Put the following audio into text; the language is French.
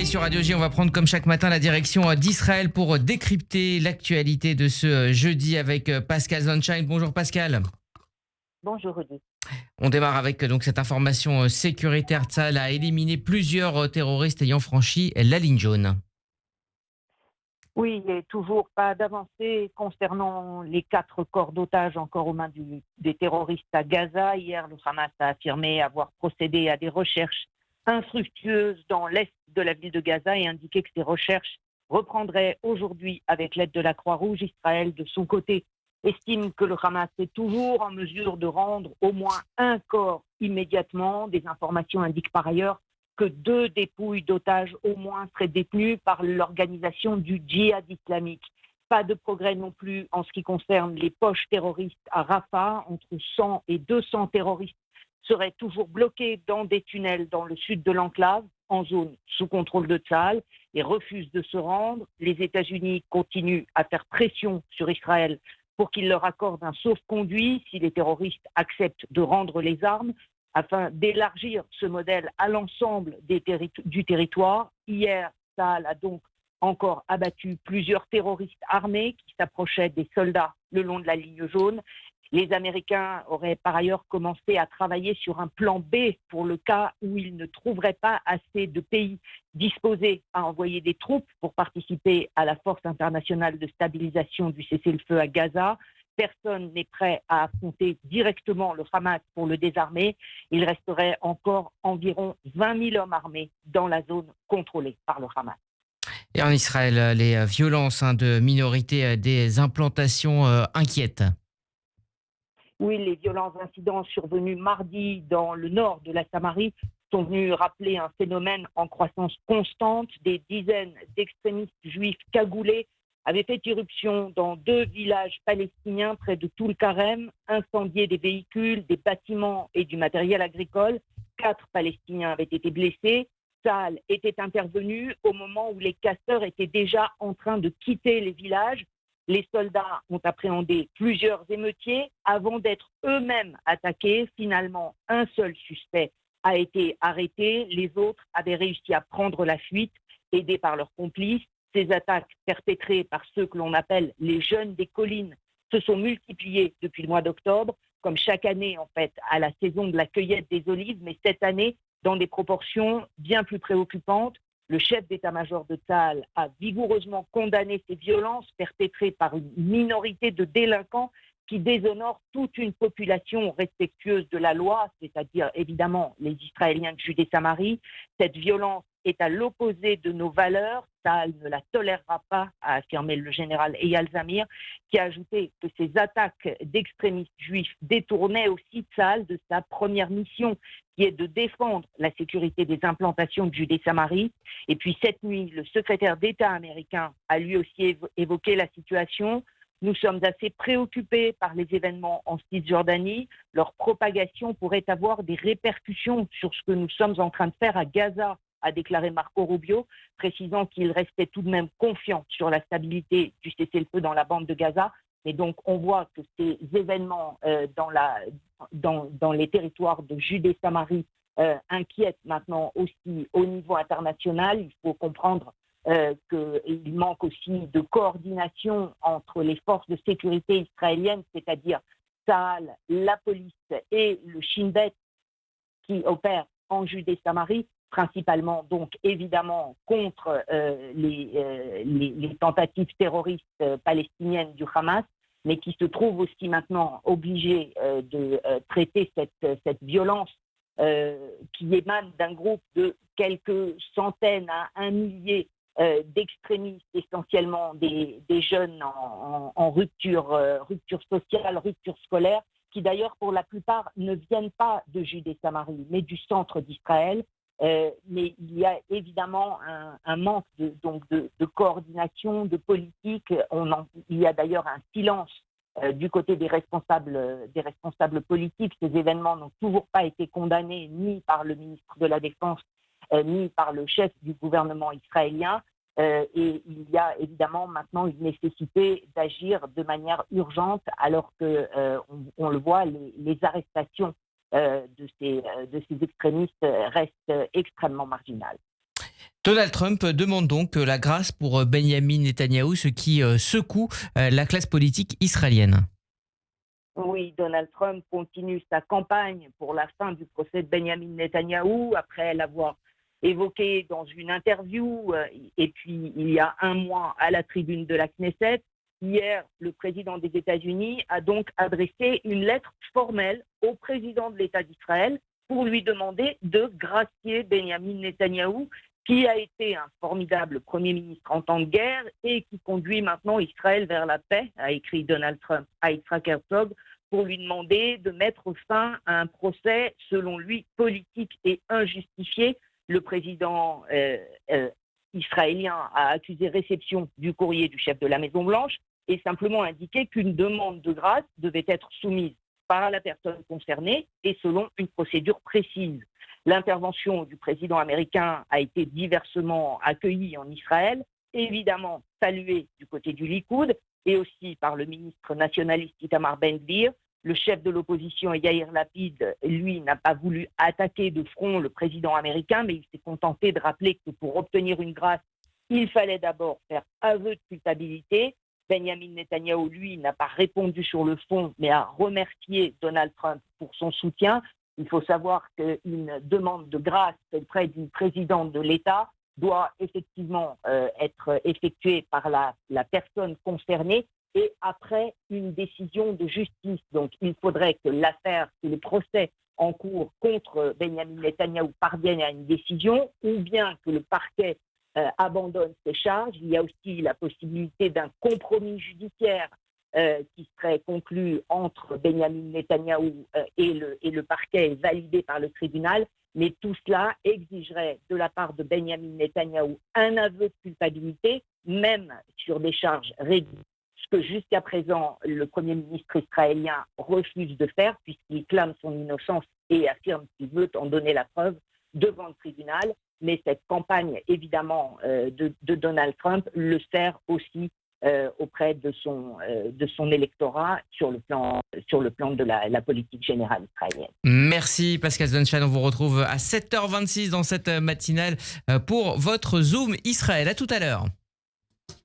détails sur Radio J. On va prendre comme chaque matin la direction d'Israël pour décrypter l'actualité de ce jeudi avec Pascal Sunshine. Bonjour Pascal. Bonjour Rudy. On démarre avec donc cette information sécuritaire. Tsahal a éliminé plusieurs terroristes ayant franchi la ligne jaune. Oui, il n'est toujours pas d'avancée concernant les 4 corps d'otages encore aux mains des terroristes à Gaza. Hier, le Hamas a affirmé avoir procédé à des recherches infructueuses dans l'est de la ville de Gaza et indiqué que ces recherches reprendraient aujourd'hui avec l'aide de la Croix-Rouge. Israël, de son côté, estime que le Hamas est toujours en mesure de rendre au moins un corps immédiatement. Des informations indiquent par ailleurs que 2 dépouilles d'otages au moins seraient détenues par l'organisation du djihad islamique. Pas de progrès non plus en ce qui concerne les poches terroristes à Rafah. Entre 100 et 200 terroristes seraient toujours bloqués dans des tunnels dans le sud de l'enclave, en zone sous contrôle de Tsahal, et refusent de se rendre. Les États-Unis continuent à faire pression sur Israël pour qu'il leur accorde un sauf-conduit si les terroristes acceptent de rendre les armes, afin d'élargir ce modèle à l'ensemble du territoire. Hier, Tsahal a donc encore abattu plusieurs terroristes armés qui s'approchaient des soldats le long de la ligne jaune. Les Américains auraient par ailleurs commencé à travailler sur un plan B pour le cas où ils ne trouveraient pas assez de pays disposés à envoyer des troupes pour participer à la force internationale de stabilisation du cessez-le-feu à Gaza. Personne n'est prêt à affronter directement le Hamas pour le désarmer. Il resterait encore environ 20 000 hommes armés dans la zone contrôlée par le Hamas. Et en Israël, les violences de minorités, des implantations inquiètent. Oui, les violents incidents survenus mardi dans le nord de la Samarie sont venus rappeler un phénomène en croissance constante. Des dizaines d'extrémistes juifs cagoulés avaient fait irruption dans 2 villages palestiniens près de Toul-Karem, incendié des véhicules, des bâtiments et du matériel agricole. 4 Palestiniens avaient été blessés. Tsahal était intervenu au moment où les casseurs étaient déjà en train de quitter les villages. Les soldats ont appréhendé plusieurs émeutiers avant d'être eux-mêmes attaqués. Finalement, un seul suspect a été arrêté. Les autres avaient réussi à prendre la fuite, aidés par leurs complices. Ces attaques perpétrées par ceux que l'on appelle les jeunes des collines se sont multipliées depuis le mois d'octobre, comme chaque année en fait à la saison de la cueillette des olives, mais cette année dans des proportions bien plus préoccupantes. Le chef d'état-major de Tsahal a vigoureusement condamné ces violences perpétrées par une minorité de délinquants qui déshonorent toute une population respectueuse de la loi, c'est-à-dire évidemment les Israéliens de Judée-Samarie. Cette violence est à l'opposé de nos valeurs. Tsahal ne la tolérera pas, a affirmé le général Eyal Zamir, qui a ajouté que ces attaques d'extrémistes juifs détournaient aussi Tsahal de sa première mission, qui est de défendre la sécurité des implantations de Judée-Samarie. Et puis cette nuit, le secrétaire d'État américain a lui aussi évoqué la situation. Nous sommes assez préoccupés par les événements en Cisjordanie. Leur propagation pourrait avoir des répercussions sur ce que nous sommes en train de faire à Gaza, a déclaré Marco Rubio, précisant qu'il restait tout de même confiant sur la stabilité du cessez-le-feu dans la bande de Gaza. Et donc, on voit que ces événements dans les territoires de Judée-Samarie inquiètent maintenant aussi au niveau international. Il faut comprendre qu'il manque aussi de coordination entre les forces de sécurité israéliennes, c'est-à-dire Tsahal, la police et le Shin Bet qui opèrent en Judée-Samarie, principalement donc évidemment contre les tentatives terroristes palestiniennes du Hamas, mais qui se trouvent aussi maintenant obligés de traiter cette violence qui émane d'un groupe de quelques centaines à un millier d'extrémistes, essentiellement des jeunes en rupture sociale, rupture scolaire, qui d'ailleurs pour la plupart ne viennent pas de Judée-Samarie, mais du centre d'Israël. Mais il y a évidemment un manque de coordination, de politique. Il y a d'ailleurs un silence du côté des responsables politiques. Ces événements n'ont toujours pas été condamnés ni par le ministre de la Défense, ni par le chef du gouvernement israélien. Et il y a évidemment maintenant une nécessité d'agir de manière urgente, alors que on le voit, les arrestations de ces extrémistes restent extrêmement marginales. Donald Trump demande donc la grâce pour Benyamin Netanyahou, ce qui secoue la classe politique israélienne. Oui, Donald Trump continue sa campagne pour la fin du procès de Benjamin Netanyahou après l'avoir évoqué dans une interview et puis il y a un mois à la tribune de la Knesset. Hier, le président des États-Unis a donc adressé une lettre formelle au président de l'État d'Israël pour lui demander de gracier Benjamin Netanyahou, qui a été un formidable Premier ministre en temps de guerre et qui conduit maintenant Israël vers la paix, a écrit Donald Trump à Yitzhak Herzog, pour lui demander de mettre fin à un procès, selon lui, politique et injustifié. Le président israélien a accusé réception du courrier du chef de la Maison-Blanche et simplement indiqué qu'une demande de grâce devait être soumise par la personne concernée et selon une procédure précise. L'intervention du président américain a été diversement accueillie en Israël, évidemment saluée du côté du Likoud et aussi par le ministre nationaliste Itamar Ben-Gvir. Le chef de l'opposition, Yair Lapid, lui, n'a pas voulu attaquer de front le président américain, mais il s'est contenté de rappeler que pour obtenir une grâce, il fallait d'abord faire aveu de culpabilité. Benjamin Netanyahou, lui, n'a pas répondu sur le fond, mais a remercié Donald Trump pour son soutien. Il faut savoir qu'une demande de grâce auprès d'une présidente de l'État doit effectivement être effectuée par la personne concernée et après une décision de justice. Donc il faudrait que le procès en cours contre Benjamin Netanyahou parvienne à une décision ou bien que le parquet abandonne ses charges. Il y a aussi la possibilité d'un compromis judiciaire qui serait conclu entre Benjamin Netanyahou et le parquet et validé par le tribunal. Mais tout cela exigerait de la part de Benjamin Netanyahou un aveu de culpabilité, même sur des charges réduites, ce que jusqu'à présent le Premier ministre israélien refuse de faire puisqu'il clame son innocence et affirme qu'il veut en donner la preuve devant le tribunal. Mais cette campagne, évidemment, de Donald Trump le sert aussi auprès de son électorat sur le plan de la politique générale israélienne. Merci Pascal Zonshan, on vous retrouve à 7h26 dans cette matinale pour votre Zoom Israël. À tout à l'heure.